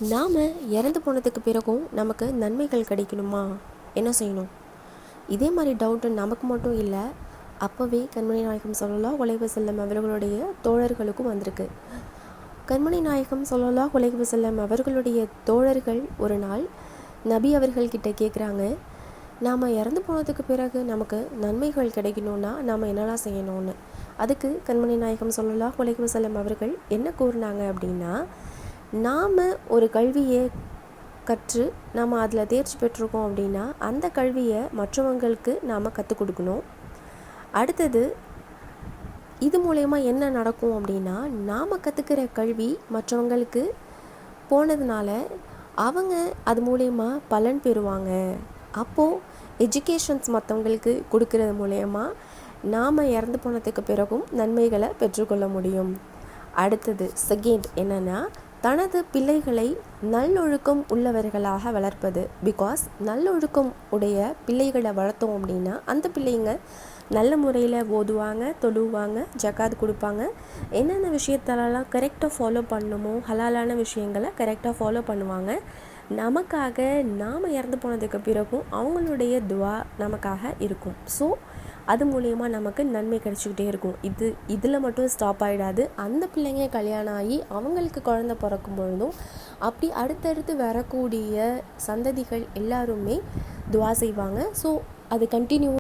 நாம் இறந்து போனதுக்கு பிறகும் நமக்கு நன்மைகள் கிடைக்கணுமா? என்ன செய்யணும்? இதே மாதிரி டவுட்டு நமக்கு மட்டும் இல்லை, அப்போவே கண்மணி நாயகம் ஸல்லல்லாஹு அலைஹி வஸல்லம் அவர்களுடைய தோழர்களுக்கும் வந்திருக்கு. கண்மணி நாயகம் ஸல்லல்லாஹு அலைஹி வஸல்லம் அவர்களுடைய தோழர்கள் ஒரு நாள் நபி அவர்கள்கிட்ட கேட்குறாங்க, நாம் இறந்து போனதுக்கு பிறகு நமக்கு நன்மைகள் கிடைக்கணுன்னா நாம் என்னெல்லாம் செய்யணும்னு. அதுக்கு கண்மணி நாயகம் ஸல்லல்லாஹு அலைஹி வஸல்லம் அவர்கள் என்ன கூறினாங்க அப்படின்னா, நாம் ஒரு கல்வியை கற்று நாம் அதில் தேர்ச்சி பெற்றிருக்கோம் அப்படின்னா அந்த கல்வியை மற்றவங்களுக்கு நாம் கற்றுக் கொடுக்கணும். அடுத்தது, இது மூலயமா என்ன நடக்கும் அப்படின்னா, நாம் கற்றுக்கிற கல்வி மற்றவங்களுக்கு போனதுனால அவங்க அது மூலயமா பலன் பெறுவாங்க. அப்போது எஜுகேஷன்ஸ் மற்றவங்களுக்கு கொடுக்கறது மூலயமா நாம் இறந்து போனதுக்கு பிறகும் நன்மைகளை பெற்றுக்கொள்ள முடியும். அடுத்தது செகண்ட் என்னென்னா, தனது பிள்ளைகளை நல்லொழுக்கம் உள்ளவர்களாக வளர்ப்பது. பிகாஸ் நல்லொழுக்கம் உடைய பிள்ளைகளை வளர்த்தோம் அப்படின்னா அந்த பிள்ளைங்க நல்ல முறையில் ஓதுவாங்க, தொழுவாங்க, ஜகாத் கொடுப்பாங்க, என்னென்ன விஷயத்தெல்லாம் கரெக்டாக ஃபாலோ பண்ணணுமோ ஹலாலான விஷயங்களை கரெக்டாக ஃபாலோ பண்ணுவாங்க. நமக்காக நாம் இறந்து போனதுக்கு பிறகும் அவங்களுடைய துவா நமக்காக இருக்கும். ஸோ அது மூலயமா நமக்கு நன்மை கிடைச்சிக்கிட்டே இருக்கும். இதில் மட்டும் ஸ்டாப் ஆகிடாது. அந்த பிள்ளைங்க கல்யாணம் ஆகி அவங்களுக்கு குழந்தை பிறக்கும் பொழுதும் அப்படி அடுத்தடுத்து வரக்கூடிய சந்ததிகள் எல்லாருமே துவா செய்வாங்க. ஸோ அது கண்டினியூ